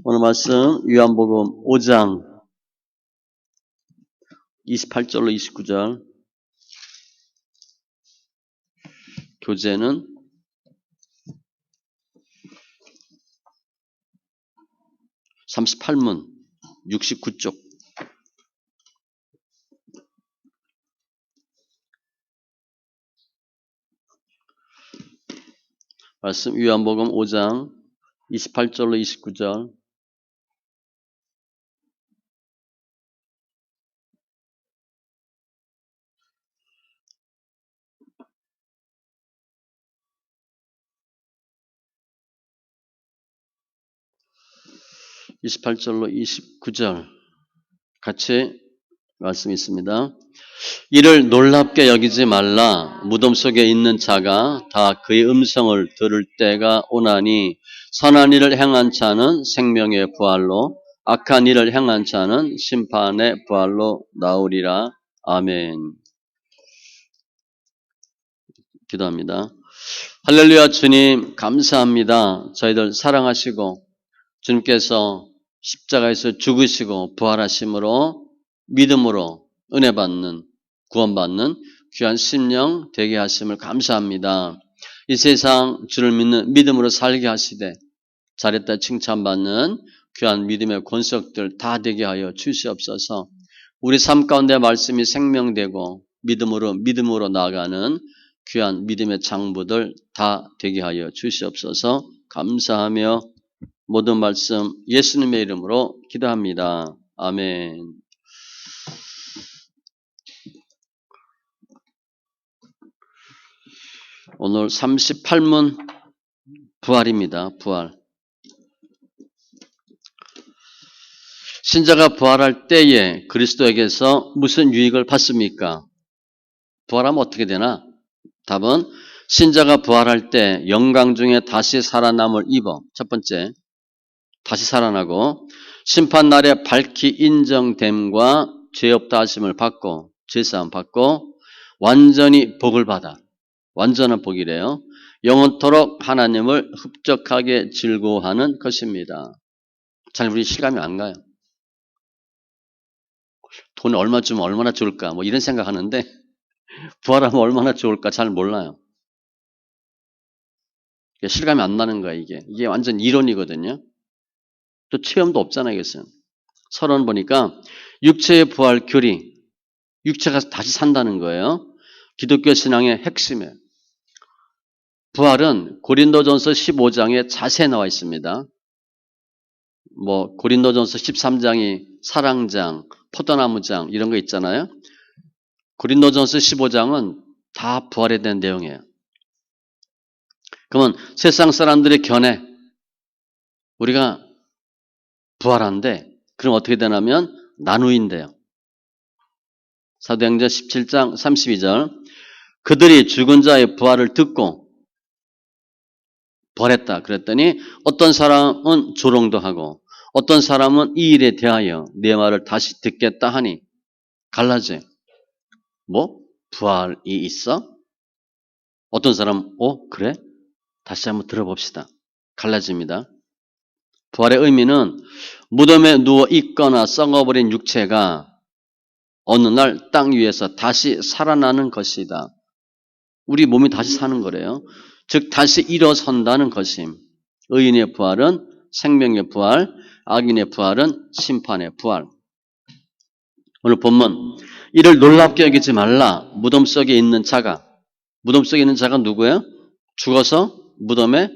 오늘 말씀 요한복음 5장 28절로 29절. 교재는 38문 69쪽. 말씀 요한복음 5장 28절로 29절. (28절로 29절) 같이 말씀 있습니다. 이를 놀랍게 여기지 말라. 무덤 속에 있는 자가 다 그의 음성을 들을 때가 오나니 선한 일을 행한 자는 생명의 부활로, 악한 일을 행한 자는 심판의 부활로 나오리라. 아멘. 기도합니다. 할렐루야. 주님 감사합니다. 저희들 사랑하시고 주님께서 십자가에서 죽으시고 부활하심으로 믿음으로 은혜 받는, 구원받는 귀한 심령 되게 하심을 감사합니다. 이 세상 주를 믿는 믿음으로 살게 하시되 잘했다 칭찬받는 귀한 믿음의 권속들 다 되게 하여 주시옵소서. 우리 삶 가운데 말씀이 생명되고 믿음으로 나아가는 귀한 믿음의 장부들 다 되게 하여 주시옵소서. 감사하며 모든 말씀 예수님의 이름으로 기도합니다. 아멘. 오늘 38문 부활입니다. 부활. 신자가 부활할 때에 그리스도에게서 무슨 유익을 받습니까? 부활하면 어떻게 되나? 답은 신자가 부활할 때 영광 중에 다시 살아남을 입어. 첫 번째, 다시 살아나고 심판날에 밝히 인정됨과 죄 없다 하심을 받고 죄사함 받고 완전히 복을 받아. 완전한 복이래요. 영원토록 하나님을 흡족하게 즐거워하는 것입니다. 잘 우리 실감이 안 가요. 돈 얼마 주면 얼마나 좋을까 뭐 이런 생각하는데 부활하면 얼마나 좋을까 잘 몰라요. 실감이 안 나는 거야 이게. 이게 완전 이론이거든요. 또 체험도 없잖아요. 이것은. 서론 보니까 육체의 부활 교리, 육체가 다시 산다는 거예요. 기독교 신앙의 핵심이에요. 부활은 고린도전서 15장에 자세히 나와 있습니다. 뭐 고린도전서 13장이 사랑장, 포도나무장 이런 거 있잖아요. 고린도전서 15장은 다 부활에 대한 내용이에요. 그러면 세상 사람들의 견해, 우리가 부활한데 그럼 어떻게 되냐면 나누인대요. 사도행전 17장 32절 그들이 죽은 자의 부활을 듣고 부활했다. 그랬더니 어떤 사람은 조롱도 하고 어떤 사람은 이 일에 대하여 내 말을 다시 듣겠다 하니 갈라져요. 뭐? 부활이 있어? 어떤 사람은 그래? 다시 한번 들어봅시다. 갈라집니다. 부활의 의미는 무덤에 누워 있거나 썩어버린 육체가 어느 날 땅 위에서 다시 살아나는 것이다. 우리 몸이 다시 사는 거래요. 즉 다시 일어선다는 것임. 의인의 부활은 생명의 부활, 악인의 부활은 심판의 부활. 오늘 본문 이를 놀랍게 여기지 말라. 무덤 속에 있는 자가 누구예요? 죽어서 무덤에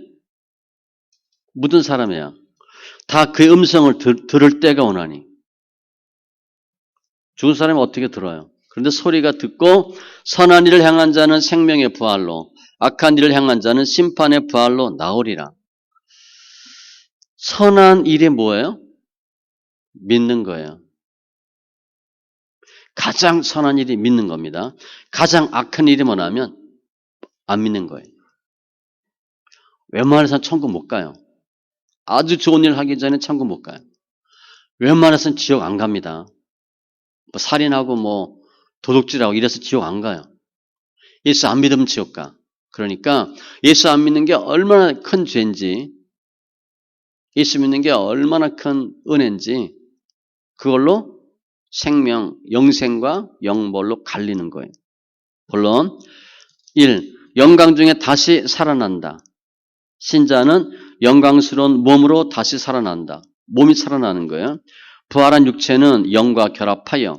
묻은 사람이야. 다 그의 음성을 들을 때가 오나니. 죽은 사람이 어떻게 들어요? 그런데 소리가 듣고 선한 일을 행한 자는 생명의 부활로, 악한 일을 행한 자는 심판의 부활로 나오리라. 선한 일이 뭐예요? 믿는 거예요. 가장 선한 일이 믿는 겁니다. 가장 악한 일이 뭐냐면 안 믿는 거예요. 웬만해서는 천국 못 가요. 아주 좋은 일 하기 전에 천국 못 가요. 웬만해서는 지옥 안 갑니다. 뭐 살인하고 뭐 도둑질하고 이래서 지옥 안 가요. 예수 안 믿으면 지옥 가. 그러니까 예수 안 믿는 게 얼마나 큰 죄인지 예수 믿는 게 얼마나 큰 은혜인지 그걸로 생명, 영생과 영벌로 갈리는 거예요. 본론 1. 영광 중에 다시 살아난다. 신자는 영광스러운 몸으로 다시 살아난다. 몸이 살아나는 거예요. 부활한 육체는 영과 결합하여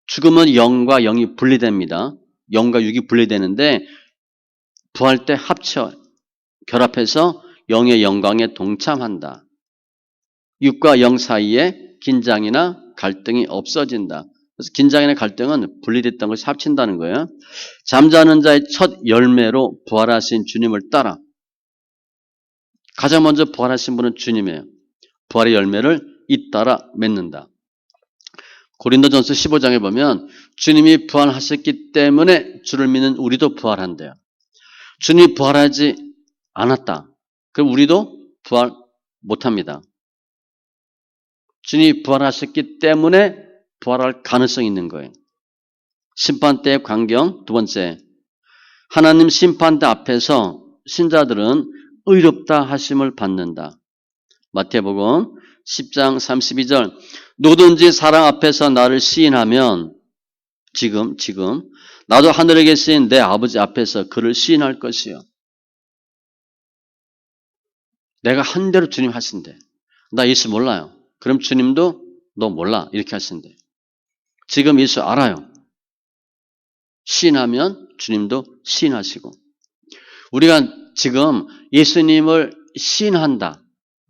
죽으면 영과 영이 분리됩니다. 영과 육이 분리되는데 부활 때 합쳐 결합해서 영의 영광에 동참한다. 육과 영 사이에 긴장이나 갈등이 없어진다. 그래서 긴장이나 갈등은 분리됐던 것이 합친다는 거예요. 잠자는 자의 첫 열매로 부활하신 주님을 따라 가장 먼저 부활하신 분은 주님이에요. 부활의 열매를 잇따라 맺는다. 고린도전서 15장에 보면 주님이 부활하셨기 때문에 주를 믿는 우리도 부활한대요. 주님이 부활하지 않았다. 그럼 우리도 부활 못합니다. 주님이 부활하셨기 때문에 부활할 가능성이 있는 거예요. 심판대의 광경. 두 번째, 하나님 심판대 앞에서 신자들은 의롭다 하심을 받는다. 마태복음 10장 32절 누구든지 사랑 앞에서 나를 시인하면 지금 나도 하늘에 계신 내 아버지 앞에서 그를 시인할 것이요. 내가 한 대로 주님 하신대. 나 예수 몰라요. 그럼 주님도 너 몰라 이렇게 하신대. 지금 예수 알아요. 시인하면 주님도 시인하시고 우리가 지금 예수님을 시인한다.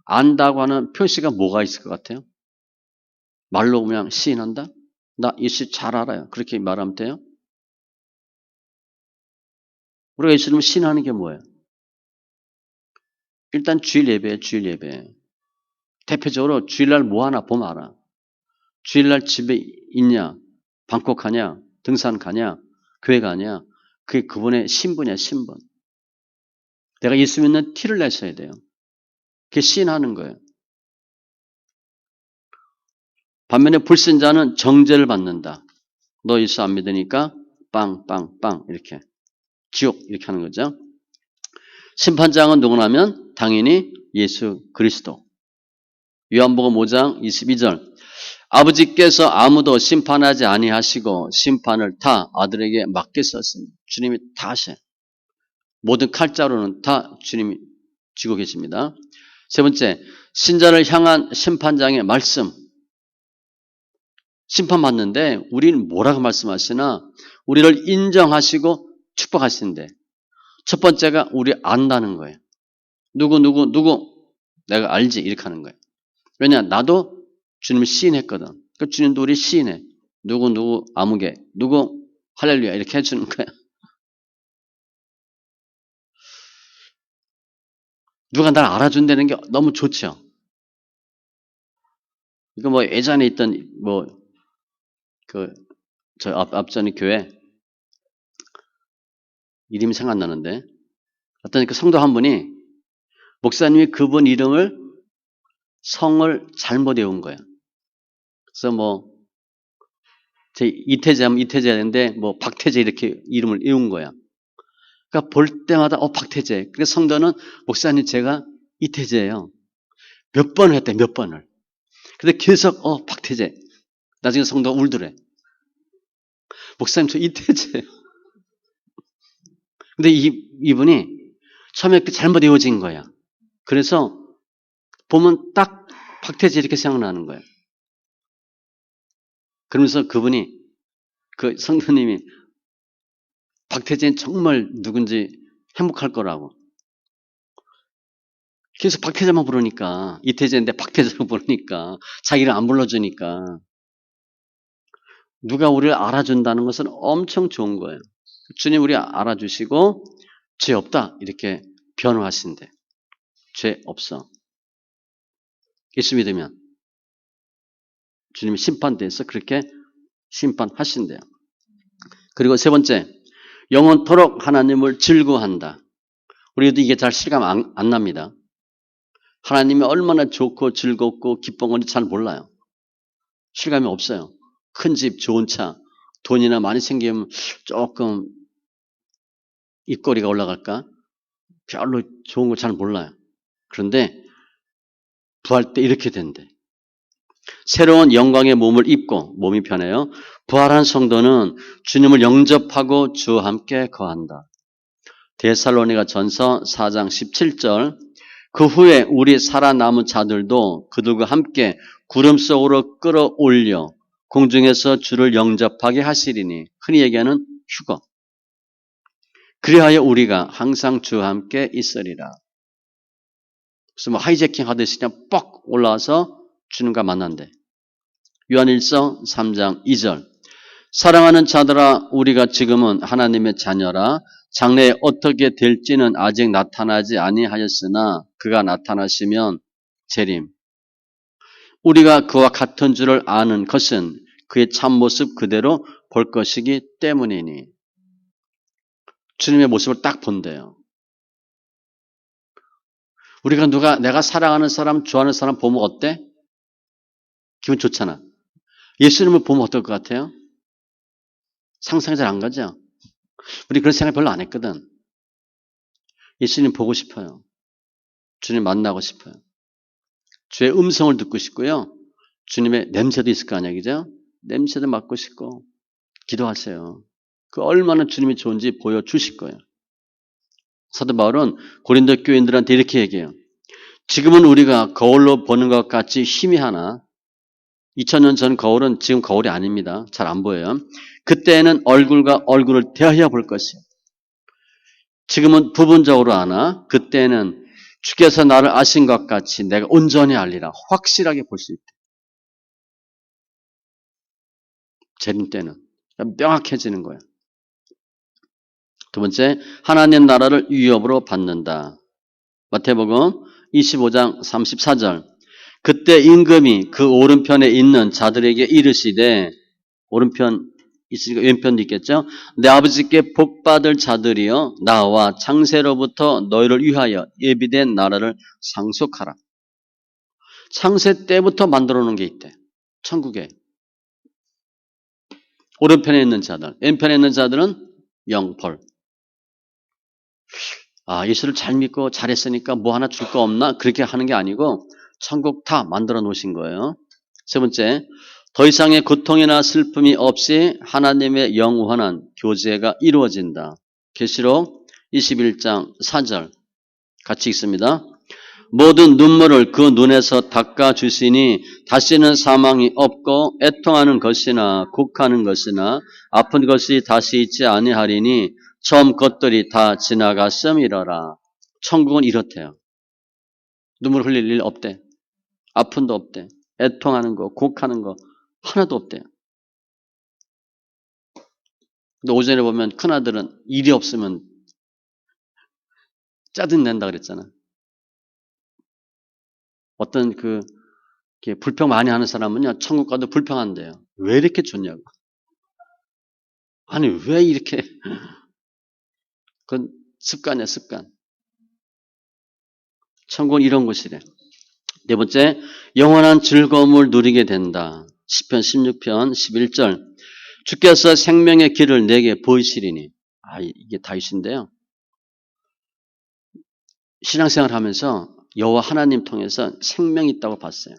안다고 하는 표시가 뭐가 있을 것 같아요? 말로 그냥 시인한다? 나 예수 잘 알아요. 그렇게 말하면 돼요? 우리가 예수님을 시인하는 게 뭐예요? 일단 주일 예배예요. 주일 예배. 대표적으로 주일날 뭐 하나 보면 알아. 주일날 집에 있냐? 방콕 가냐? 등산 가냐? 교회 가냐? 그게 그분의 신분이야. 신분. 내가 예수 믿는 티를 내셔야 돼요. 그게 시인하는 거예요. 반면에 불신자는 정죄를 받는다. 너 예수 안 믿으니까 빵 이렇게 지옥 이렇게 하는 거죠. 심판장은 누구냐면 당연히 예수 그리스도. 요한복음 5장 22절 아버지께서 아무도 심판하지 아니하시고 심판을 다 아들에게 맡기셨으니 주님이 다 하셔요. 모든 칼자루는 다 주님이 쥐고 계십니다. 세 번째, 신자를 향한 심판장의 말씀. 심판받는데 우리는 뭐라고 말씀하시나? 우리를 인정하시고 축복하시는데 첫 번째가 우리 안다는 거예요. 누구 내가 알지 이렇게 하는 거예요. 왜냐 나도 주님을 시인했거든. 그 주님도 우리 시인해. 누구 아무개 누구 할렐루야 이렇게 해주는 거야. 누가 날 알아준다는 게 너무 좋죠. 이거 뭐 예전에 있던 저 앞전에 교회 이름이 생각나는데 어떤 그 성도 한 분이 목사님이 그분 이름을 성을 잘못 외운 거야. 그래서 제 이태재 하면 이태재인데 박태재 이렇게 이름을 외운 거야. 그러니까 볼 때마다 박태재. 그래서 성도는 목사님 제가 이태재예요. 몇 번을 했대 몇 번을. 근데 계속 박태재. 나중에 성도가 울더래. 목사님 저 이태재예요. 근데 이분이 처음에 잘못 외워진 거야. 그래서 보면 딱 박태재 이렇게 생각나는 거예요. 그러면서 그분이 그 성도님이 박태재는 정말 누군지 행복할 거라고. 그래서 박태재만 부르니까 이태재인데 박태재로 부르니까 자기를 안 불러주니까 누가 우리를 알아준다는 것은 엄청 좋은 거예요. 주님 우리 알아주시고 죄 없다 이렇게 변호하신대. 죄 없어. 예수 믿으면 주님이 심판대에서 그렇게 심판하신대요. 그리고 세 번째, 영원토록 하나님을 즐거워한다. 우리도 이게 잘 실감 안 납니다. 하나님이 얼마나 좋고 즐겁고 기쁜 건지 잘 몰라요. 실감이 없어요. 큰 집, 좋은 차, 돈이나 많이 생기면 조금 입꼬리가 올라갈까? 별로 좋은 거 잘 몰라요. 그런데 부활 때 이렇게 된대. 새로운 영광의 몸을 입고 몸이 편해요. 부활한 성도는 주님을 영접하고 주와 함께 거한다. 데살로니가 전서 4장 17절 그 후에 우리 살아남은 자들도 그들과 함께 구름 속으로 끌어올려 공중에서 주를 영접하게 하시리니 흔히 얘기하는 휴거. 그리하여 우리가 항상 주와 함께 있으리라. 그래서 뭐 하이제킹 하듯이 그냥 뻑 올라와서 주님과 만난대. 요한일서 3장 2절 사랑하는 자들아 우리가 지금은 하나님의 자녀라 장래에 어떻게 될지는 아직 나타나지 아니하였으나 그가 나타나시면 재림. 우리가 그와 같은 줄을 아는 것은 그의 참모습 그대로 볼 것이기 때문이니. 주님의 모습을 딱 본대요. 우리가 내가 사랑하는 사람, 좋아하는 사람 보면 어때? 기분 좋잖아. 예수님을 보면 어떨 것 같아요? 상상이 잘 안 가죠? 우리 그런 생각 별로 안 했거든. 예수님 보고 싶어요. 주님 만나고 싶어요. 주의 음성을 듣고 싶고요. 주님의 냄새도 있을 거 아니야, 그죠? 냄새도 맡고 싶고 기도하세요. 그 얼마나 주님이 좋은지 보여주실 거예요. 사도 바울은 고린도 교인들한테 이렇게 얘기해요. 지금은 우리가 거울로 보는 것 같이 희미하나 2000년 전 거울은 지금 거울이 아닙니다. 잘 안 보여요. 그때는 얼굴과 얼굴을 대하여 볼 것이에요. 지금은 부분적으로 아나 그때는 주께서 나를 아신 것 같이 내가 온전히 알리라. 확실하게 볼 수 있다. 재림 때는 명확해지는 거예요. 두 번째, 하나님 나라를 위협으로 받는다. 마태복음 25장 34절 그때 임금이 그 오른편에 있는 자들에게 이르시되 오른편 있으니까 왼편도 있겠죠. 내 아버지께 복받을 자들이여 나와 창세로부터 너희를 위하여 예비된 나라를 상속하라. 창세 때부터 만들어 놓은 게 있대. 천국에. 오른편에 있는 자들, 왼편에 있는 자들은 영벌. 아, 예수를 잘 믿고 잘했으니까 뭐 하나 줄 거 없나? 그렇게 하는 게 아니고 천국 다 만들어 놓으신 거예요. 세 번째, 더 이상의 고통이나 슬픔이 없이 하나님의 영원한 교제가 이루어진다. 계시록 21장 4절 같이 읽습니다. 모든 눈물을 그 눈에서 닦아주시니 다시는 사망이 없고 애통하는 것이나 곡하는 것이나 아픈 것이 다시 있지 아니하리니 처음 것들이 다 지나갔음이러라. 천국은 이렇대요. 눈물 흘릴 일 없대. 아픔도 없대. 애통하는 거, 곡하는 거 하나도 없대요. 근데 오전에 보면 큰아들은 일이 없으면 짜증낸다 그랬잖아. 어떤 불평 많이 하는 사람은요, 천국 가도 불평한대요. 왜 이렇게 좋냐고. 아니, 왜 이렇게. 그건 습관이야, 습관. 천국은 이런 곳이래. 네 번째, 영원한 즐거움을 누리게 된다. 시편 16편 11절. 주께서 생명의 길을 내게 보이시리니. 아, 이게 다윗인데요. 신앙생활 하면서 여호와 하나님 통해서 생명이 있다고 봤어요.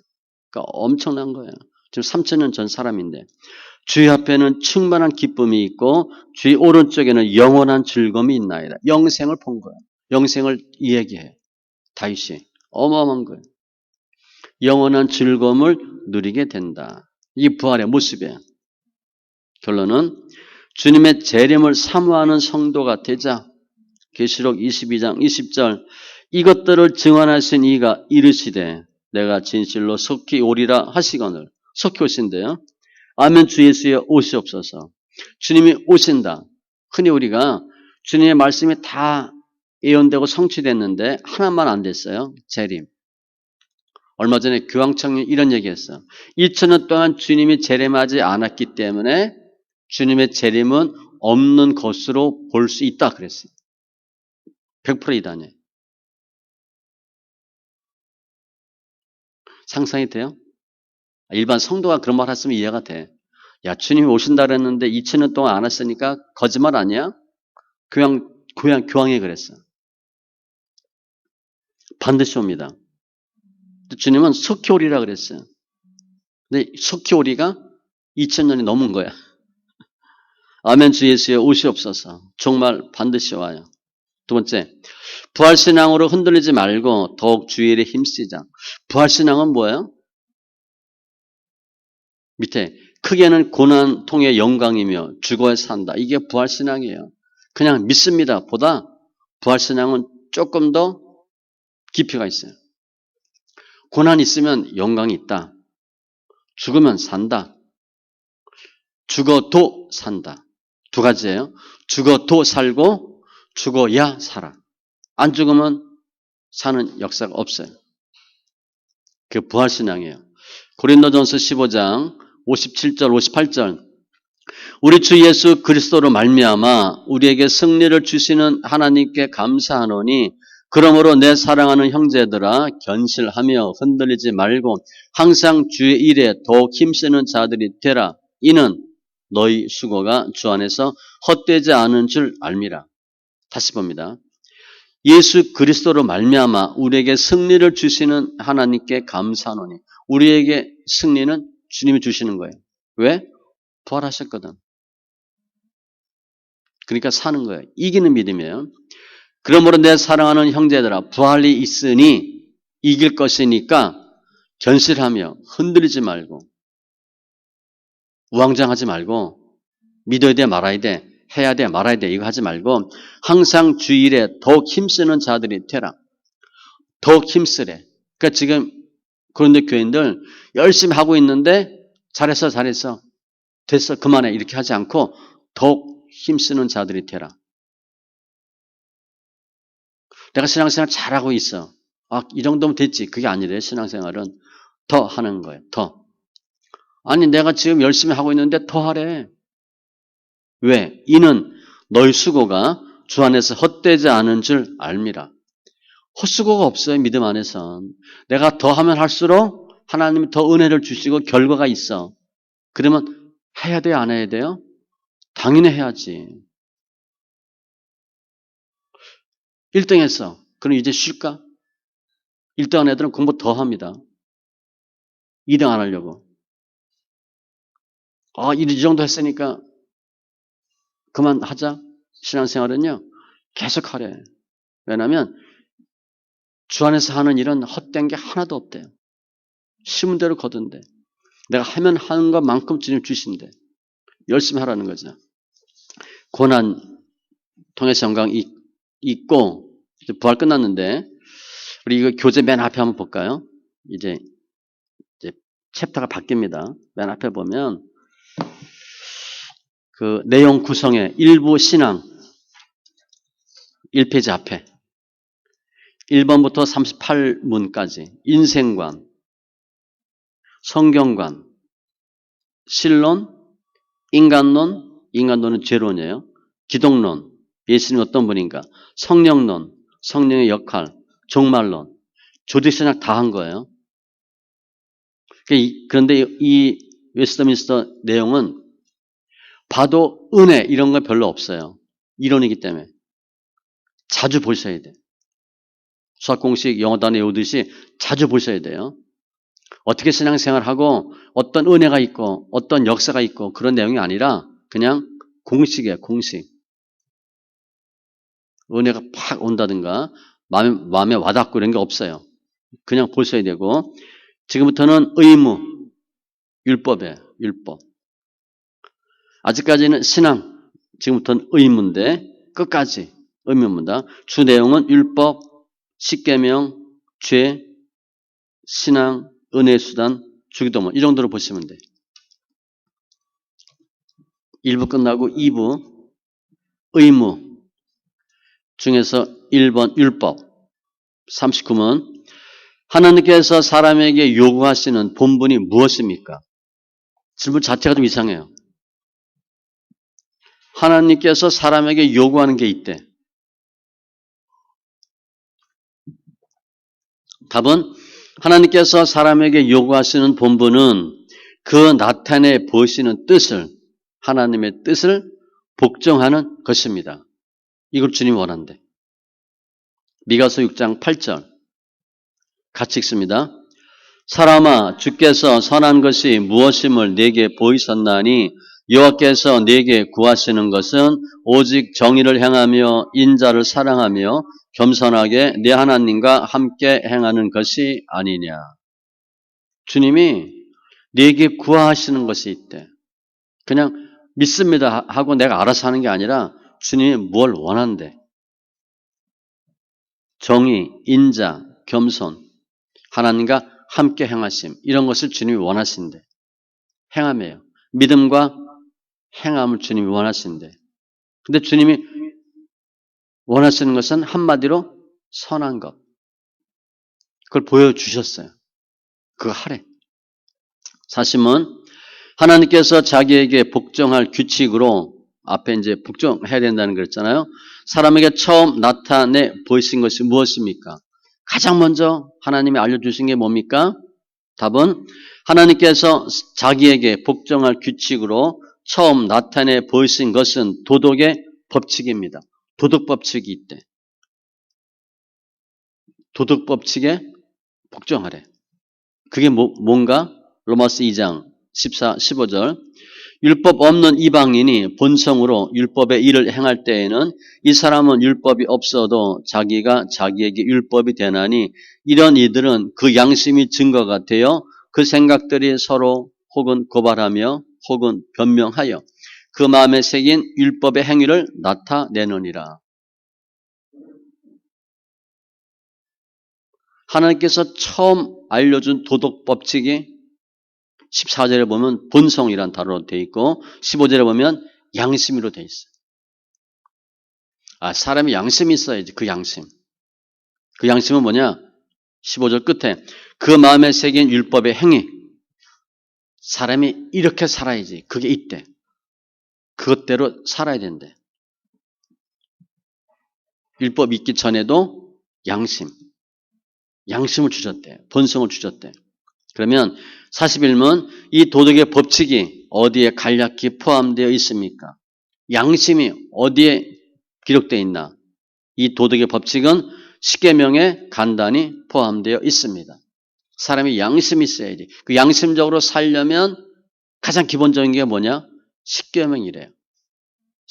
그러니까 엄청난 거예요. 지금 3000년 전 사람인데 주의 앞에는 충만한 기쁨이 있고 주의 오른쪽에는 영원한 즐거움이 있나이다. 영생을 본 거예요. 영생을 이야기해. 다윗이. 어마어마한 거예요. 영원한 즐거움을 누리게 된다. 이 부활의 모습이에요. 결론은 주님의 재림을 사모하는 성도가 되자. 계시록 22장 20절 이것들을 증언하신 이가 이르시되 내가 진실로 속히 오리라 하시거늘. 속히 오신대요. 아멘 주 예수여 오시옵소서. 주님이 오신다. 흔히 우리가 주님의 말씀이 다 예언되고 성취됐는데 하나만 안 됐어요. 재림. 얼마 전에 교황청이 이런 얘기했어. 2000년 동안 주님이 재림하지 않았기 때문에 주님의 재림은 없는 것으로 볼 수 있다 그랬어요. 100% 이다네. 상상이 돼요? 일반 성도가 그런 말 했으면 이해가 돼. 야, 주님이 오신다 그랬는데 2000년 동안 안 왔으니까 거짓말 아니야? 교황이 그랬어. 반드시 옵니다. 주님은 석회오리라 그랬어요. 근데 석회오리가 2000년이 넘은 거야. 아멘 주 예수여 오시옵소서. 정말 반드시 와요. 두 번째, 부활신앙으로 흔들리지 말고 더욱 주의 일에 힘쓰자. 부활신앙은 뭐예요? 밑에 크게는 고난 통해 영광이며 죽어야 산다. 이게 부활신앙이에요. 그냥 믿습니다 보다 부활신앙은 조금 더 깊이가 있어요. 고난 있으면 영광이 있다. 죽으면 산다. 죽어도 산다. 두 가지예요. 죽어도 살고 죽어야 살아. 안 죽으면 사는 역사가 없어요. 그게 부활신앙이에요. 고린도전서 15장 57절 58절 우리 주 예수 그리스도로 말미암아 우리에게 승리를 주시는 하나님께 감사하노니 그러므로 내 사랑하는 형제들아 견실하며 흔들리지 말고 항상 주의 일에 더욱 힘쓰는 자들이 되라. 이는 너희 수고가 주 안에서 헛되지 않은 줄 알미라. 다시 봅니다. 예수 그리스도로 말미암아 우리에게 승리를 주시는 하나님께 감사하노니 우리에게 승리는 주님이 주시는 거예요. 왜? 부활하셨거든. 그러니까 사는 거예요. 이기는 믿음이에요. 그러므로 내 사랑하는 형제들아 부활이 있으니 이길 것이니까 견실하며 흔들리지 말고 우왕좌왕하지 말고 믿어야 돼 말아야 돼 해야 돼 말아야 돼 이거 하지 말고 항상 주 일에 더욱 힘쓰는 자들이 되라. 더욱 힘쓰래. 그러니까 지금 그런데 교인들 열심히 하고 있는데 잘했어 됐어 그만해 이렇게 하지 않고 더욱 힘쓰는 자들이 되라. 내가 신앙생활 잘하고 있어. 이 정도면 됐지. 그게 아니래. 신앙생활은 더 하는 거예요. 더. 아니 내가 지금 열심히 하고 있는데 더 하래. 왜? 이는 너희 수고가 주 안에서 헛되지 않은 줄 알미라. 헛수고가 없어요. 믿음 안에선. 내가 더 하면 할수록 하나님이 더 은혜를 주시고 결과가 있어. 그러면 해야 돼요? 안 해야 돼요? 당연히 해야지. 1등 했어. 그럼 이제 쉴까? 1등한 애들은 공부 더 합니다. 2등 안 하려고. 이 정도 했으니까 그만하자. 신앙생활은요. 계속 하래. 왜냐하면 주 안에서 하는 일은 헛된 게 하나도 없대요. 심은 대로 거둔대. 내가 하면 하는 것만큼 주님 주신대. 열심히 하라는 거죠. 고난 통해서 영광 있고 이제 부활 끝났는데 우리 이거 교재 맨 앞에 한번 볼까요? 이제 챕터가 바뀝니다. 맨 앞에 보면 그 내용 구성의 일부 신앙 1페이지 앞에 1번부터 38문까지 인생관, 성경관, 신론, 인간론은 죄론이에요. 기독론, 예수님 어떤 분인가, 성령론, 성령의 역할, 종말론, 조직신학 다 한 거예요. 그런데 이 웨스트민스터 내용은 봐도 은혜 이런 거 별로 없어요. 이론이기 때문에. 자주 보셔야 돼요. 수학 공식 영어 단어 외우듯이 자주 보셔야 돼요. 어떻게 신앙생활하고 어떤 은혜가 있고 어떤 역사가 있고 그런 내용이 아니라 그냥 공식이에요. 공식. 은혜가 팍 온다든가 마음에 와닿고 이런 게 없어요. 그냥 보셔야 되고 지금부터는 의무, 율법이에요. 율법. 아직까지는 신앙, 지금부터는 의무인데 끝까지 의무입니다. 주 내용은 율법, 십계명, 죄, 신앙, 은혜 수단, 주기도문 이 정도로 보시면 돼요. 1부 끝나고 2부 의무 중에서 1번 율법 39문 하나님께서 사람에게 요구하시는 본분이 무엇입니까? 질문 자체가 좀 이상해요. 하나님께서 사람에게 요구하는 게 있대. 답은 하나님께서 사람에게 요구하시는 본분은 그 나타내 보시는 뜻을 하나님의 뜻을 복종하는 것입니다. 이걸 주님이 원한대. 미가서 6장 8절 같이 읽습니다. 사람아 주께서 선한 것이 무엇임을 내게 보이셨나니 여호와께서 내게 구하시는 것은 오직 정의를 행하며 인자를 사랑하며 겸손하게 내 하나님과 함께 행하는 것이 아니냐. 주님이 내게 구하시는 것이 있대. 그냥 믿습니다 하고 내가 알아서 하는 게 아니라 주님이 뭘 원한대. 정의, 인자, 겸손, 하나님과 함께 행하심 이런 것을 주님이 원하신대. 행함이에요. 믿음과 행함을 주님이 원하신대. 근데 주님이 원하시는 것은 한마디로 선한 것. 그걸 보여주셨어요. 그거 하래. 사심은 하나님께서 자기에게 복종할 규칙으로 앞에 이제 복종해야 된다는 거 그랬잖아요. 사람에게 처음 나타내 보이신 것이 무엇입니까? 가장 먼저 하나님이 알려주신 게 뭡니까? 답은 하나님께서 자기에게 복종할 규칙으로 처음 나타내 보이신 것은 도덕의 법칙입니다. 도덕 법칙이 있대. 도덕 법칙에 복종하래. 그게 뭔가? 로마서 2장 14, 15절 율법 없는 이방인이 본성으로 율법의 일을 행할 때에는 이 사람은 율법이 없어도 자기가 자기에게 율법이 되나니 이런 이들은 그 양심이 증거가 되어 그 생각들이 서로 혹은 고발하며 혹은 변명하여 그 마음에 새긴 율법의 행위를 나타내느니라. 하나님께서 처음 알려준 도덕 법칙이 14절에 보면 본성이란 단어로 되어 있고 15절에 보면 양심으로 되어 있어요. 사람이 양심이 있어야지. 그 양심. 그 양심은 뭐냐? 15절 끝에 그 마음에 새긴 율법의 행위. 사람이 이렇게 살아야지. 그게 있대. 그것대로 살아야 된대. 율법이 있기 전에도 양심을 주셨대. 본성을 주셨대. 그러면 41문 이 도덕의 법칙이 어디에 간략히 포함되어 있습니까? 양심이 어디에 기록되어 있나? 이 도덕의 법칙은 십계명에 간단히 포함되어 있습니다. 사람이 양심이 있어야지. 그 양심적으로 살려면 가장 기본적인 게 뭐냐? 십계명이래요.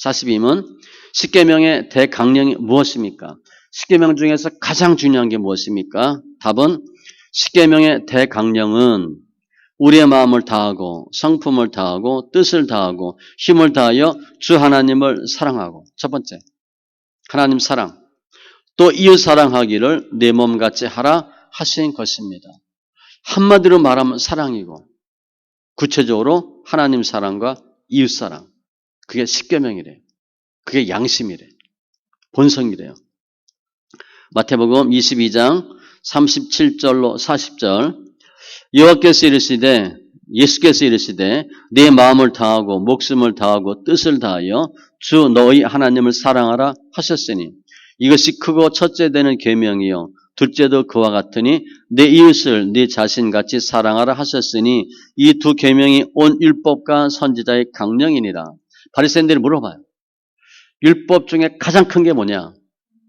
42문 십계명의 대강령이 무엇입니까? 십계명 중에서 가장 중요한 게 무엇입니까? 답은 십계명의 대강령은 우리의 마음을 다하고 성품을 다하고 뜻을 다하고 힘을 다하여 주 하나님을 사랑하고 첫 번째 하나님 사랑 또 이웃 사랑하기를 내 몸같이 하라 하신 것입니다. 한마디로 말하면 사랑이고 구체적으로 하나님 사랑과 이웃 사랑 그게 십계명이래요. 그게 양심이래요. 본성이래요. 마태복음 22장 37절로 40절 여호와께서 이르시되 예수께서 이르시되 내 마음을 다하고 목숨을 다하고 뜻을 다하여 주 너희 하나님을 사랑하라 하셨으니 이것이 크고 첫째 되는 계명이요 둘째도 그와 같으니 내 이웃을 네 자신같이 사랑하라 하셨으니 이 두 계명이 온 율법과 선지자의 강령이니라. 바리새인들이 물어봐요. 율법 중에 가장 큰 게 뭐냐?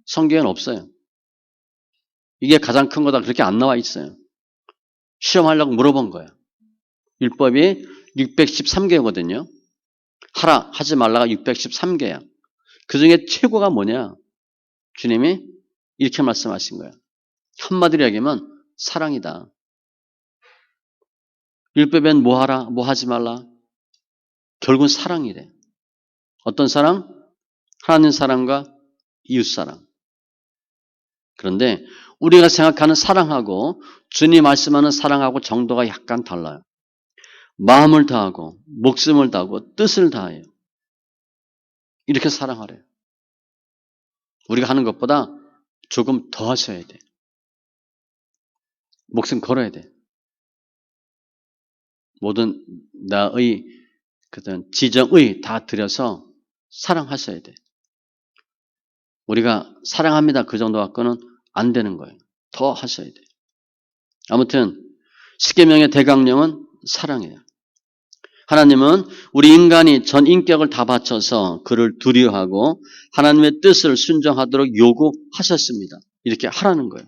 성경에는 없어요. 이게 가장 큰 거다 그렇게 안 나와 있어요. 시험하려고 물어본 거예요. 율법이 613개거든요. 하라 하지 말라가 613개야. 그 중에 최고가 뭐냐? 주님이 이렇게 말씀하신 거예요. 한마디로 얘기하면 사랑이다. 율법엔 뭐 하라, 뭐 하지 말라. 결국은 사랑이래. 어떤 사랑? 하나님 사랑과 이웃 사랑. 그런데 우리가 생각하는 사랑하고 주님 말씀하는 사랑하고 정도가 약간 달라요. 마음을 다하고 목숨을 다하고 뜻을 다해요. 이렇게 사랑하래요. 우리가 하는 것보다 조금 더 하셔야 돼. 목숨 걸어야 돼. 모든 나의 그런 지정의 다 들여서 사랑하셔야 돼. 우리가 사랑합니다. 그 정도 갖고는 안 되는 거예요. 더 하셔야 돼. 아무튼 십계명의 대강령은 사랑이에요. 하나님은 우리 인간이 전 인격을 다 바쳐서 그를 두려워하고 하나님의 뜻을 순종하도록 요구하셨습니다. 이렇게 하라는 거예요.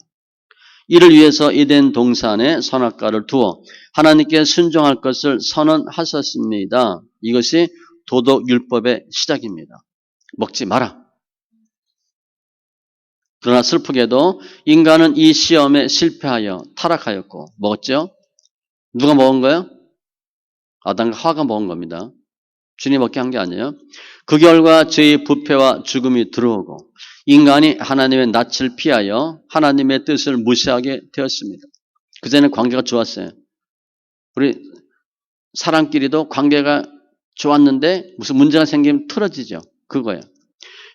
이를 위해서 에덴 동산에 선악과를 두어 하나님께 순종할 것을 선언하셨습니다. 이것이 도덕율법의 시작입니다. 먹지 마라. 그러나 슬프게도 인간은 이 시험에 실패하여 타락하였고 먹었죠? 누가 먹은 거예요? 아담과 하와가 먹은 겁니다. 주님 먹게 한 게 아니에요. 그 결과 죄의 부패와 죽음이 들어오고 인간이 하나님의 낯을 피하여 하나님의 뜻을 무시하게 되었습니다. 그전에 관계가 좋았어요. 우리 사람끼리도 관계가 좋았는데 무슨 문제가 생기면 틀어지죠. 그거예요.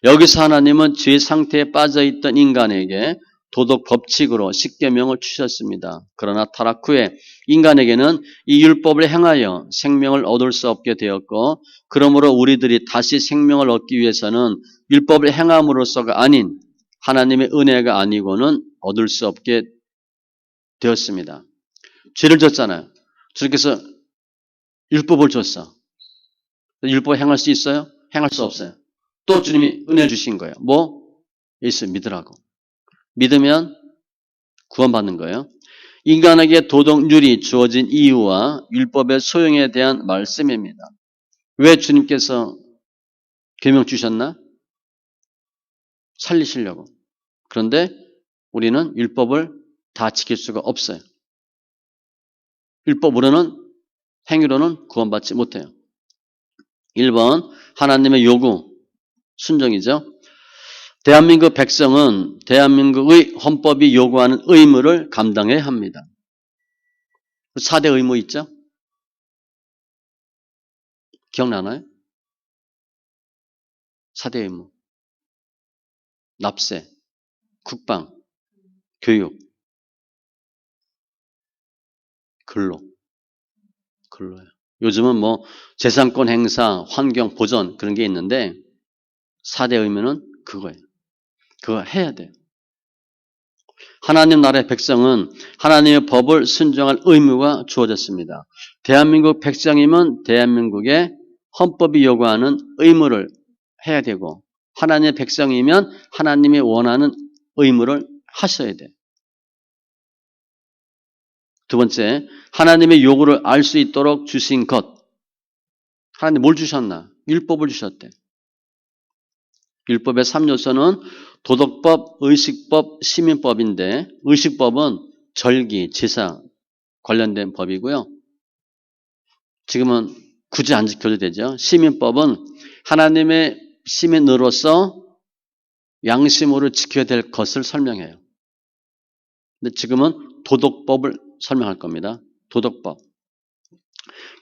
여기서 하나님은 죄 상태에 빠져있던 인간에게 도덕 법칙으로 십계명을 주셨습니다. 그러나 타락 후에 인간에게는 이 율법을 행하여 생명을 얻을 수 없게 되었고 그러므로 우리들이 다시 생명을 얻기 위해서는 율법을 행함으로써가 아닌 하나님의 은혜가 아니고는 얻을 수 없게 되었습니다. 죄를 졌잖아요. 주님께서 율법을 줬어. 율법 행할 수 있어요? 행할 수 없어요. 또 주님이 은혜 주신 거예요. 뭐? 예수 믿으라고. 믿으면 구원받는 거예요. 인간에게 도덕률이 주어진 이유와 율법의 소용에 대한 말씀입니다. 왜 주님께서 계명 주셨나? 살리시려고. 그런데 우리는 율법을 다 지킬 수가 없어요. 율법으로는 행위로는 구원받지 못해요. 1번 하나님의 요구, 순종이죠. 대한민국 백성은 대한민국의 헌법이 요구하는 의무를 감당해야 합니다. 4대 의무 있죠? 기억나나요? 4대 의무. 납세, 국방, 교육, 근로예요. 요즘은 뭐 재산권 행사, 환경 보전 그런 게 있는데 4대 의무는 그거예요. 그거 해야 돼요. 하나님 나라의 백성은 하나님의 법을 순종할 의무가 주어졌습니다. 대한민국 백성이면 대한민국의 헌법이 요구하는 의무를 해야 되고 하나님의 백성이면 하나님이 원하는 의무를 하셔야 돼요. 두 번째, 하나님의 요구를 알 수 있도록 주신 것. 하나님 뭘 주셨나? 율법을 주셨대. 율법의 3요소는 도덕법, 의식법, 시민법인데 의식법은 절기, 제사 관련된 법이고요. 지금은 굳이 안 지켜도 되죠. 시민법은 하나님의 시민으로서 양심으로 지켜야 될 것을 설명해요. 근데 지금은 도덕법을 설명할 겁니다. 도덕법.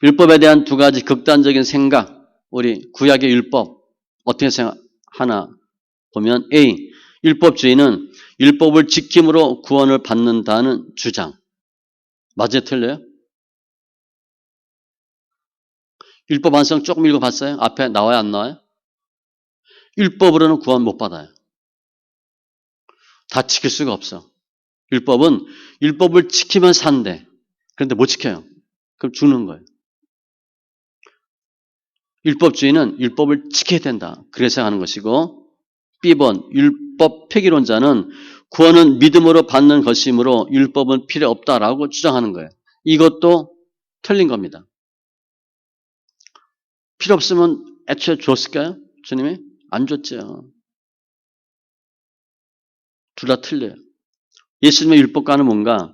율법에 대한 두 가지 극단적인 생각, 우리 구약의 율법 어떻게 생각하나 보면 A, 율법주의는 율법을 지킴으로 구원을 받는다는 주장. 맞아요? 틀려요? 율법 완성 조금 읽어봤어요? 앞에 나와요? 안 나와요? 율법으로는 구원 못 받아요. 다 지킬 수가 없어. 율법은 율법을 지키면 산대. 그런데 못 지켜요. 그럼 죽는 거예요. 율법주의는 율법을 지켜야 된다. 그래서 하는 것이고 B번 율법 폐기론자는 구원은 믿음으로 받는 것이므로 율법은 필요 없다라고 주장하는 거예요. 이것도 틀린 겁니다. 필요 없으면 애초에 줬을까요? 주님이? 안 줬죠. 둘 다 틀려요. 예수님의 율법과는 뭔가?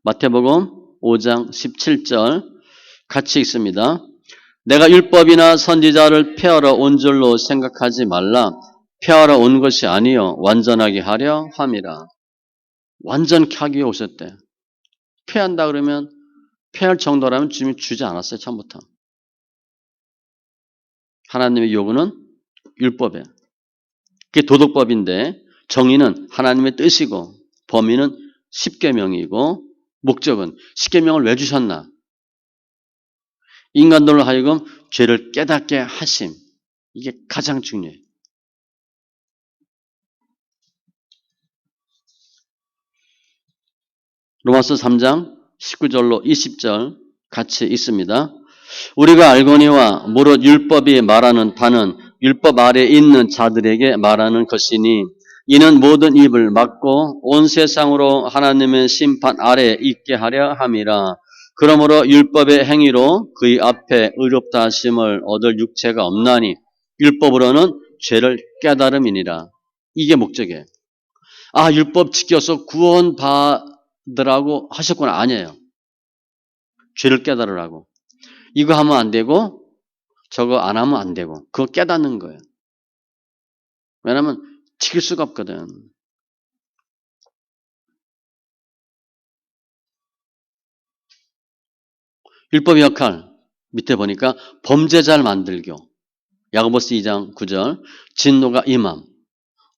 마태복음 5장 17절 같이 읽습니다. 내가 율법이나 선지자를 폐하러 온 줄로 생각하지 말라. 폐하러 온 것이 아니요 완전하게 하려 함이라. 완전케 하기 위해 오셨대. 폐한다 그러면 폐할 정도라면 주님이 주지 않았어요. 처음부터. 하나님의 요구는 율법이에요. 그게 도덕법인데 정의는 하나님의 뜻이고 범위는 십계명이고 목적은 십계명을 왜 주셨나? 인간들로 하여금 죄를 깨닫게 하심. 이게 가장 중요해요. 로마서 3장 19절로 20절 같이 있습니다. 우리가 알거니와 무릇 율법이 말하는 바는 율법 아래에 있는 자들에게 말하는 것이니 이는 모든 입을 막고 온 세상으로 하나님의 심판 아래에 있게 하려 함이라. 그러므로 율법의 행위로 그의 앞에 의롭다 하심을 얻을 육체가 없나니 율법으로는 죄를 깨달음이니라. 이게 목적이에요. 아, 율법 지켜서 구원 받으라고 하셨구나. 아니에요. 죄를 깨달으라고. 이거 하면 안 되고 저거 안 하면 안 되고 그거 깨닫는 거예요. 왜냐하면 지킬 수가 없거든. 율법의 역할 밑에 보니까 범죄자를 만들교. 야고보스 2장 9절 진노가 임함.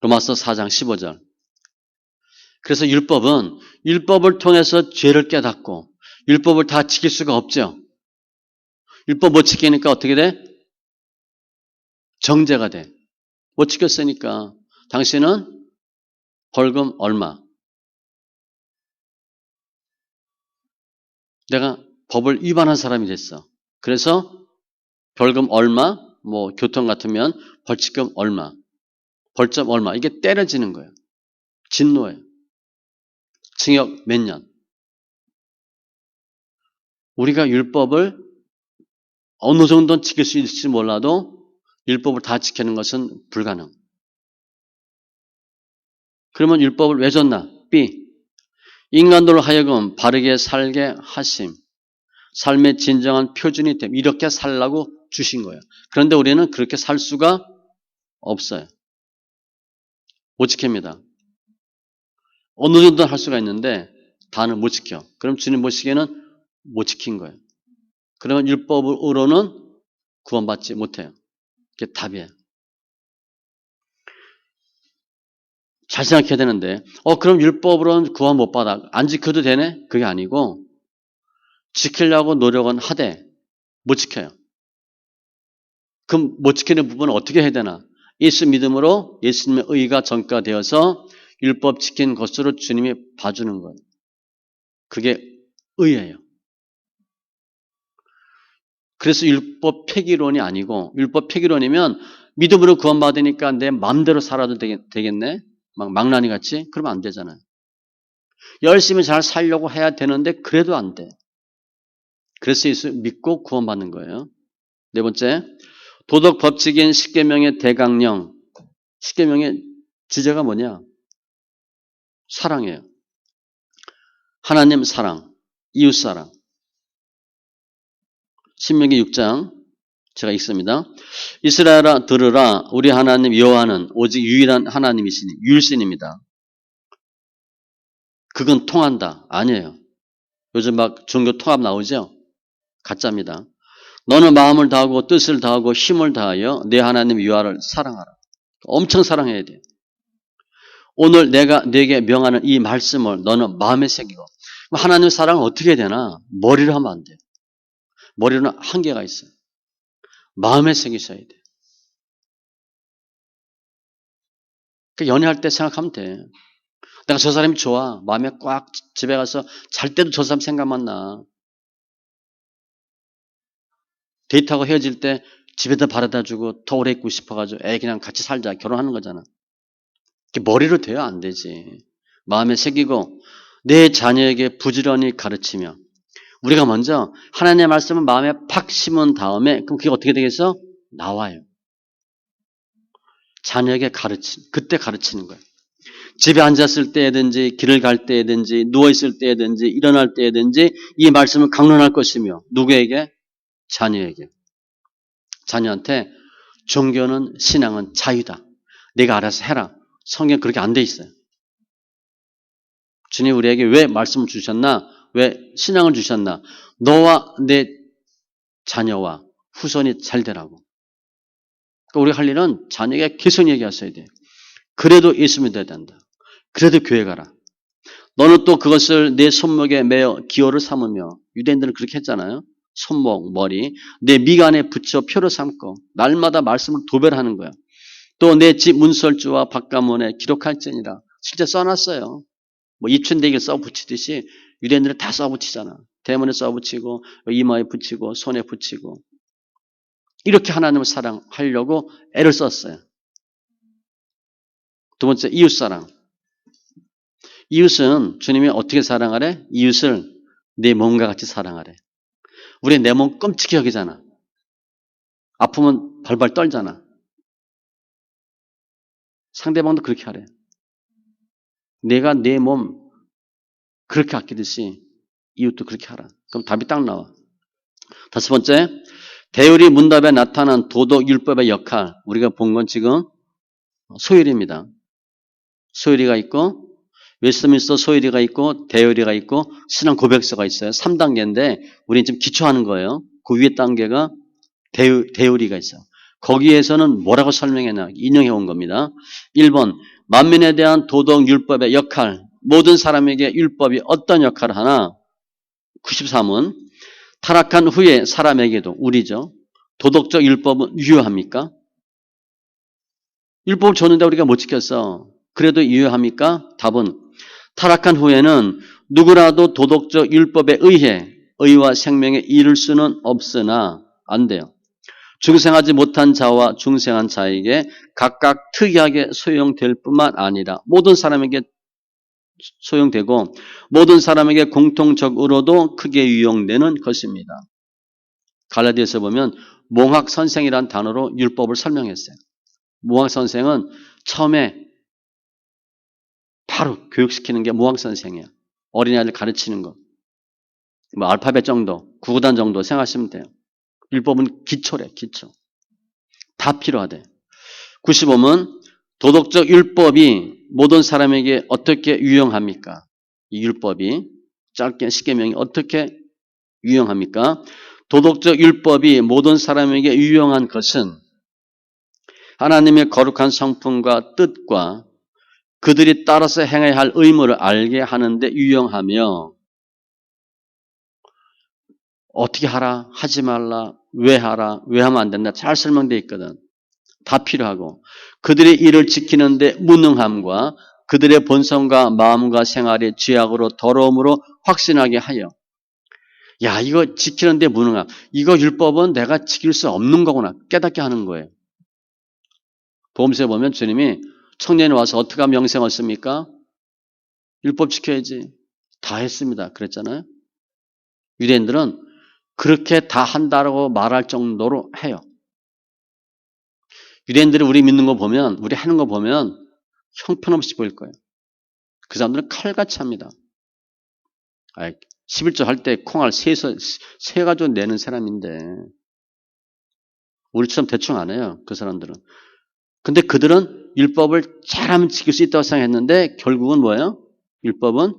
로마서 4장 15절. 그래서 율법을 통해서 죄를 깨닫고 율법을 다 지킬 수가 없죠. 율법 못 지키니까 어떻게 돼? 정죄가 돼. 못 지켰으니까 당신은 벌금 얼마. 내가 법을 위반한 사람이 됐어. 그래서 벌금 얼마, 뭐 교통 같으면 벌칙금 얼마, 벌점 얼마. 이게 때려지는 거예요. 진노예요. 징역 몇 년. 우리가 율법을 어느 정도는 지킬 수 있을지 몰라도 율법을 다 지키는 것은 불가능. 그러면 율법을 왜 줬나? B. 인간들로 하여금 바르게 살게 하심. 삶의 진정한 표준이 됨. 이렇게 살라고 주신 거예요. 그런데 우리는 그렇게 살 수가 없어요. 못 지킵니다. 어느 정도는 할 수가 있는데 다는 못 지켜. 그럼 주님 보시기에는 못 지킨 거예요. 그러면 율법으로는 구원받지 못해요. 그게 답이에요. 잘 생각해야 되는데 그럼 율법으로는 구원 못 받아. 안 지켜도 되네? 그게 아니고 지키려고 노력은 하되 못 지켜요. 그럼 못 지키는 부분은 어떻게 해야 되나? 예수 믿음으로 예수님의 의가 전가되어서 율법 지킨 것으로 주님이 봐주는 거예요. 그게 의예요. 그래서 율법 폐기론이 아니고 율법 폐기론이면 믿음으로 구원받으니까 내 마음대로 살아도 되겠네? 막 망나니 같이? 그러면 안 되잖아요. 열심히 잘 살려고 해야 되는데 그래도 안 돼. 그래서 예수 믿고 구원받는 거예요. 네 번째, 도덕 법칙인 십계명의 대강령. 십계명의 주제가 뭐냐? 사랑이에요. 하나님 사랑, 이웃 사랑. 신명기 6장 제가 읽습니다. 이스라엘아 들으라. 우리 하나님 여호와는 오직 유일한 하나님이시니 유일신입니다. 그건 통한다. 아니에요. 요즘 막 종교 통합 나오죠? 가짜입니다. 너는 마음을 다하고 뜻을 다하고 힘을 다하여 내 하나님 여호와를 사랑하라. 엄청 사랑해야 돼. 오늘 내가 네게 명하는 이 말씀을 너는 마음에 새기고. 하나님 사랑은 어떻게 해야 되나? 머리로 하면 안 돼. 머리로는 한계가 있어요. 마음에 새기셔야 돼. 그러니까 연애할 때 생각하면 돼. 내가 저 사람이 좋아. 마음에 꽉 집에 가서 잘 때도 저 사람 생각만 나. 데이트하고 헤어질 때 집에다 바래다 주고 더 오래 있고 싶어가지고 그냥 같이 살자. 결혼하는 거잖아. 머리로 돼야 안 되지. 마음에 새기고 내 자녀에게 부지런히 가르치며 우리가 먼저 하나님의 말씀을 마음에 팍 심은 다음에 그럼 그게 어떻게 되겠어? 나와요. 자녀에게 그때 가르치는 거예요. 집에 앉았을 때든지 길을 갈 때든지 누워있을 때든지 일어날 때든지 이 말씀을 강론할 것이며 누구에게? 자녀에게. 자녀한테 종교는 신앙은 자유다. 내가 알아서 해라. 성경 그렇게 안 돼 있어요. 주님 우리에게 왜 말씀을 주셨나? 왜 신앙을 주셨나? 너와 내 자녀와 후손이 잘 되라고. 그러니까 우리가 할 일은 자녀에게 계속 얘기하셔야 돼. 그래도 예수 믿어야 된다. 그래도 교회 가라. 너는 또 그것을 내 손목에 매어 기호를 삼으며 유대인들은 그렇게 했잖아요. 손목, 머리, 내 미간에 붙여 표로 삼고 날마다 말씀을 도별하는 거야. 또 내 집 문설주와 바깥문에 기록할지니라. 실제 써놨어요. 뭐 입춘대기를 써붙이듯이 유대인들은 다 써붙이잖아. 대문에 써붙이고 이마에 붙이고 손에 붙이고 이렇게 하나님을 사랑하려고 애를 썼어요. 두 번째, 이웃사랑. 이웃은 주님이 어떻게 사랑하래? 이웃을 내 몸과 같이 사랑하래. 우리 내 몸 끔찍히 여기잖아. 아프면 발발 떨잖아. 상대방도 그렇게 하래. 내가 내 몸 그렇게 아끼듯이 이웃도 그렇게 하라. 그럼 답이 딱 나와. 다섯 번째, 대열이 문답에 나타난 도덕 율법의 역할. 우리가 본 건 지금 소율입니다. 소율이가 있고 웨스트민스터 소율이가 있고 대열이가 있고 신앙 고백서가 있어요. 3단계인데 우리는 지금 기초하는 거예요. 그 위에 단계가 대열이가 있어요. 거기에서는 뭐라고 설명했나 인용해 온 겁니다. 1번 만민에 대한 도덕 율법의 역할. 모든 사람에게 율법이 어떤 역할을 하나? 93은 타락한 후에 사람에게도 우리죠. 도덕적 율법은 유효합니까? 율법을 줬는데 우리가 못 지켰어. 그래도 유효합니까? 답은 타락한 후에는 누구라도 도덕적 율법에 의해 의와 생명에 이를 수는 없으나 안 돼요. 중생하지 못한 자와 중생한 자에게 각각 특이하게 소용될 뿐만 아니라 모든 사람에게 소용되고 모든 사람에게 공통적으로도 크게 유용되는 것입니다. 갈라디아서 보면 몽학선생이라는 단어로 율법을 설명했어요. 몽학선생은 처음에 바로 교육시키는 게 몽학선생이에요. 어린아이들 가르치는 거. 뭐 알파벳 정도, 구구단 정도 생각하시면 돼요. 율법은 기초래, 기초. 다 필요하대. 95문 도덕적 율법이 모든 사람에게 어떻게 유용합니까? 이 율법이 짧게 십계명이 어떻게 유용합니까? 도덕적 율법이 모든 사람에게 유용한 것은 하나님의 거룩한 성품과 뜻과 그들이 따라서 행해야 할 의무를 알게 하는데 유용하며 어떻게 하라, 하지 말라, 왜 하라, 왜 하면 안 된다 잘 설명되어 있거든. 다 필요하고 그들의 일을 지키는데 무능함과 그들의 본성과 마음과 생활이 죄악으로 더러움으로 확신하게 하여 야 이거 지키는데 무능함. 이거 율법은 내가 지킬 수 없는 거구나 깨닫게 하는 거예요. 보험서에 보면 주님이 청년이 와서 어떻게 하면 영생을 얻습니까? 율법 지켜야지. 다 했습니다. 그랬잖아요. 유대인들은 그렇게 다 한다고 말할 정도로 해요. 유대인들이 우리 믿는 거 보면 우리 하는 거 보면 형편없이 보일 거예요. 그 사람들은 칼같이 합니다. 11조 할 때 콩알 세 가지로 내는 사람인데 우리처럼 대충 안 해요. 그 사람들은. 근데 그들은 율법을 잘하면 지킬 수 있다고 생각했는데 결국은 뭐예요? 율법은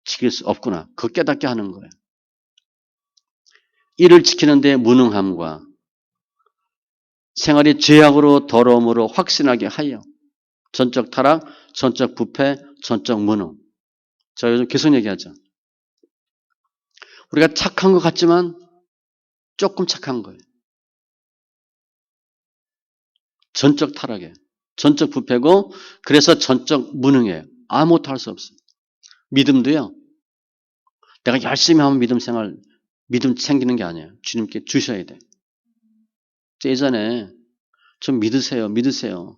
지킬 수 없구나. 그거 깨닫게 하는 거예요. 이를 지키는데 무능함과 생활이 죄악으로 더러움으로 확신하게 하여 전적 타락, 전적 부패, 전적 무능. 자, 요즘 계속 얘기하죠. 우리가 착한 것 같지만 조금 착한 거예요. 전적 타락이에요. 전적 부패고 그래서 전적 무능이에요. 아무것도 할 수 없어요. 믿음도요. 내가 열심히 하면 믿음 챙기는 게 아니에요. 주님께 주셔야 돼. 예전에 좀 믿으세요. 믿으세요.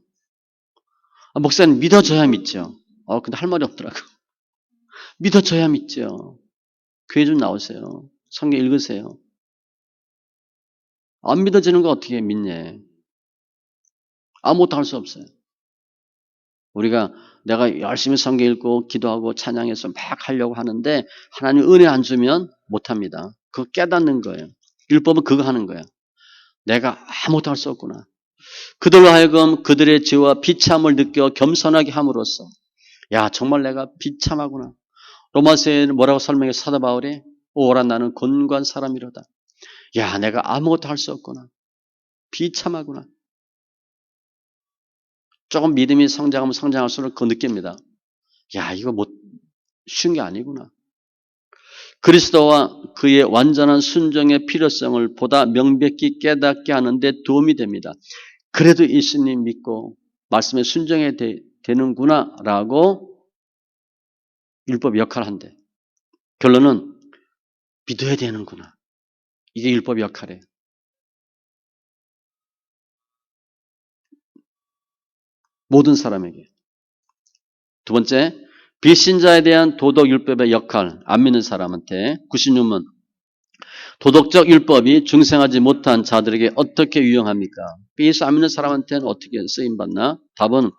목사님 믿어줘야 믿죠. 근데 할 말이 없더라고. 믿어줘야 믿죠. 교회 좀 나오세요. 성경 읽으세요. 안 믿어지는 거 어떻게 믿냐. 아무것도 할 수 없어요. 우리가 내가 열심히 성경 읽고 기도하고 찬양해서 막 하려고 하는데 하나님 은혜 안 주면 못합니다. 그거 깨닫는 거예요. 율법은 그거 하는 거예요. 내가 아무것도 할 수 없구나. 그들로 하여금 그들의 죄와 비참을 느껴 겸손하게 함으로써 야 정말 내가 비참하구나. 로마서에는 뭐라고 설명해 사도 바울이 오라 나는 곤고한 사람이로다. 야 내가 아무것도 할 수 없구나. 비참하구나. 조금 믿음이 성장하면 성장할수록 그 느낍니다. 야 이거 쉬운 게 아니구나. 그리스도와 그의 완전한 순종의 필요성을 보다 명백히 깨닫게 하는데 도움이 됩니다. 그래도 예수님 믿고 말씀에 순종해야 되는구나라고 율법 역할을 한대. 결론은 믿어야 되는구나. 이게 율법 역할이에요. 모든 사람에게. 두 번째, 비신자에 대한 도덕 율법의 역할, 안 믿는 사람한테 96문. 도덕적 율법이 중생하지 못한 자들에게 어떻게 유용합니까? 예수 안 믿는 사람한테는 어떻게 쓰임받나? 답은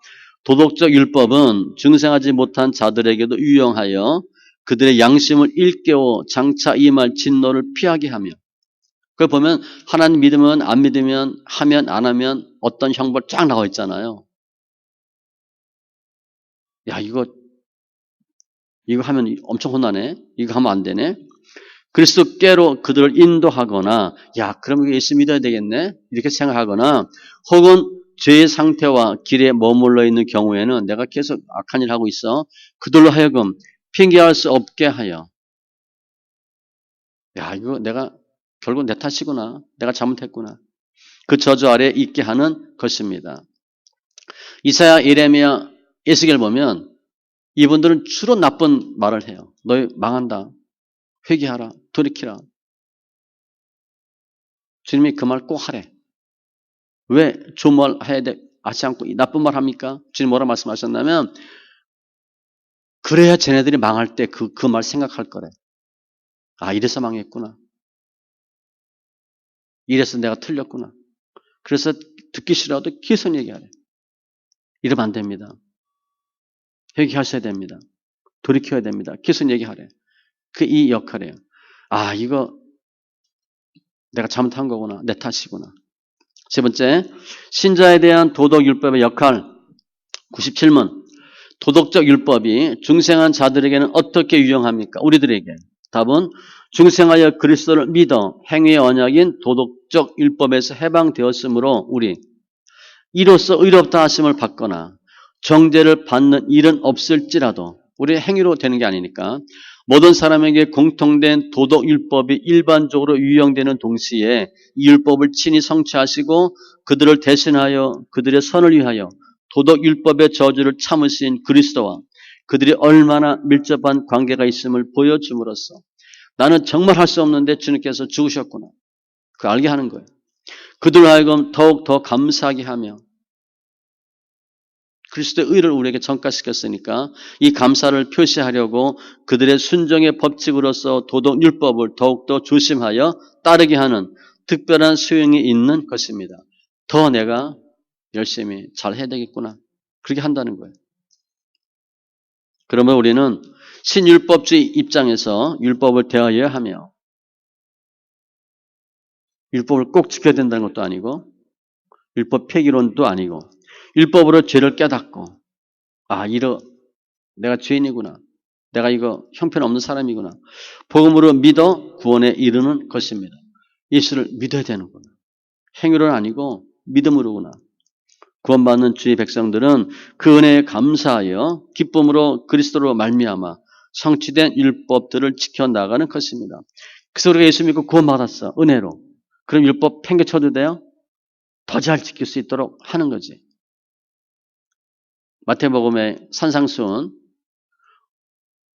도덕적 율법은 중생하지 못한 자들에게도 유용하여 그들의 양심을 일깨워 장차 임할 진노를 피하게 하며, 그걸 보면 하나님 믿으면 안 믿으면 하면 안 하면 어떤 형벌 쫙 나와 있잖아요. 야, 이거 하면 엄청 혼나네. 이거 하면 안 되네. 그리스도께로 그들을 인도하거나, 야, 그럼 예수 믿어야 되겠네? 이렇게 생각하거나, 혹은 죄의 상태와 길에 머물러 있는 경우에는 내가 계속 악한 일 하고 있어. 그들로 하여금 핑계할 수 없게 하여, 야, 이거 결국 내 탓이구나. 내가 잘못했구나. 그 저주 아래 있게 하는 것입니다. 이사야, 예레미야, 에스겔 보면 이분들은 주로 나쁜 말을 해요. 너 망한다. 회개하라. 돌이키라. 주님이 그 말 꼭 하래. 왜 좋은 말 해야 돼? 하지 않고 나쁜 말 합니까? 주님 뭐라 말씀하셨냐면, 그래야 쟤네들이 망할 때 그 말 생각할 거래. 아, 이래서 망했구나. 이래서 내가 틀렸구나. 그래서 듣기 싫어도 계속 얘기하래. 이러면 안 됩니다. 회개하셔야 됩니다. 돌이켜야 됩니다. 계속 얘기하래. 이 역할이에요. 아, 이거 내가 잘못한 거구나. 내 탓이구나. 세 번째, 신자에 대한 도덕율법의 역할. 97문. 도덕적 율법이 중생한 자들에게는 어떻게 유용합니까? 우리들에게. 답은 중생하여 그리스도를 믿어 행위의 언약인 도덕적 율법에서 해방되었으므로 우리 이로써 의롭다 하심을 받거나 정죄를 받는 일은 없을지라도, 우리의 행위로 되는 게 아니니까 모든 사람에게 공통된 도덕율법이 일반적으로 유용되는 동시에 이 율법을 친히 성취하시고 그들을 대신하여 그들의 선을 위하여 도덕율법의 저주를 참으신 그리스도와 그들이 얼마나 밀접한 관계가 있음을 보여줌으로써 나는 정말 할 수 없는데 주님께서 죽으셨구나. 그 알게 하는 거예요. 그들로 하여금 더욱 더 감사하게 하며, 그리스도의 의를 우리에게 전가시켰으니까 이 감사를 표시하려고 그들의 순종의 법칙으로서 도덕율법을 더욱더 조심하여 따르게 하는 특별한 소용이 있는 것입니다. 더 내가 열심히 잘 해야 되겠구나. 그렇게 한다는 거예요. 그러면 우리는 신율법주의 입장에서 율법을 대하여야 하며, 율법을 꼭 지켜야 된다는 것도 아니고 율법 폐기론도 아니고 율법으로 죄를 깨닫고, 아, 내가 죄인이구나. 내가 이거 형편없는 사람이구나. 복음으로 믿어 구원에 이르는 것입니다. 예수를 믿어야 되는구나. 행위로는 아니고 믿음으로구나. 구원받는 주의 백성들은 그 은혜에 감사하여 기쁨으로 그리스도로 말미암아 성취된 율법들을 지켜나가는 것입니다. 그래서 우리가 예수 믿고 구원받았어. 은혜로. 그럼 율법 팽개쳐도 돼요? 더 잘 지킬 수 있도록 하는 거지. 마태복음의 산상수훈,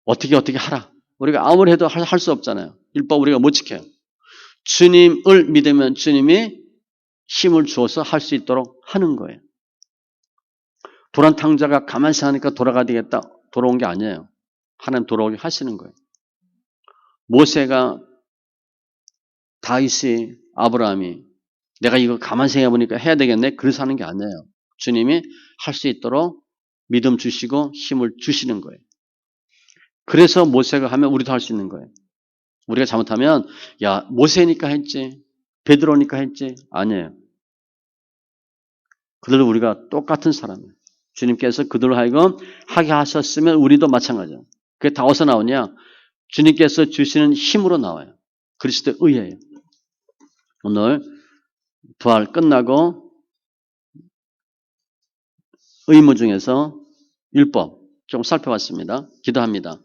어떻게 하라. 우리가 아무리 해도 할 수 없잖아요. 율법 우리가 못 지켜요. 주님을 믿으면 주님이 힘을 주어서 할 수 있도록 하는 거예요. 도란 탕자가 가만히 하니까 돌아가야 되겠다. 돌아온 게 아니에요. 하나님 돌아오게 하시는 거예요. 모세가, 다윗이, 아브라함이 내가 이거 가만히 생각해보니까 해야 되겠네. 그래서 하는 게 아니에요. 주님이 할 수 있도록 믿음 주시고 힘을 주시는 거예요. 그래서 모세가 하면 우리도 할 수 있는 거예요. 우리가 잘못하면 야, 모세니까 했지. 베드로니까 했지. 아니에요. 그들도 우리가 똑같은 사람이에요. 주님께서 그들로 하여금 하게 하셨으면 우리도 마찬가지예요. 그게 다 어디서 나오냐? 주님께서 주시는 힘으로 나와요. 그리스도의 의예요. 오늘 부활 끝나고 의무 중에서 율법 좀 살펴봤습니다. 기도합니다.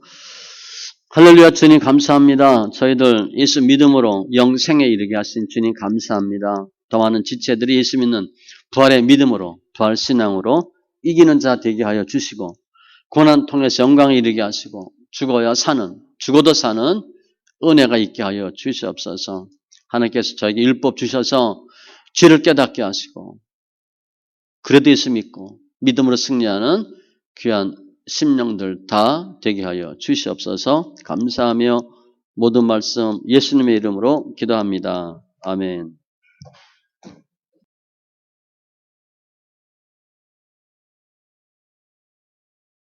할렐루야. 주님 감사합니다. 저희들 예수 믿음으로 영생에 이르게 하신 주님 감사합니다. 더 많은 지체들이 예수 믿는 부활의 믿음으로, 부활 신앙으로 이기는 자 되게 하여 주시고, 고난 통해서 영광에 이르게 하시고, 죽어도 사는 은혜가 있게 하여 주시옵소서. 하나님께서 저에게 율법 주셔서 죄를 깨닫게 하시고, 그래도 예수 믿고 믿음으로 승리하는 귀한 심령들 다 되게 하여 주시옵소서. 감사하며 모든 말씀 예수님의 이름으로 기도합니다. 아멘.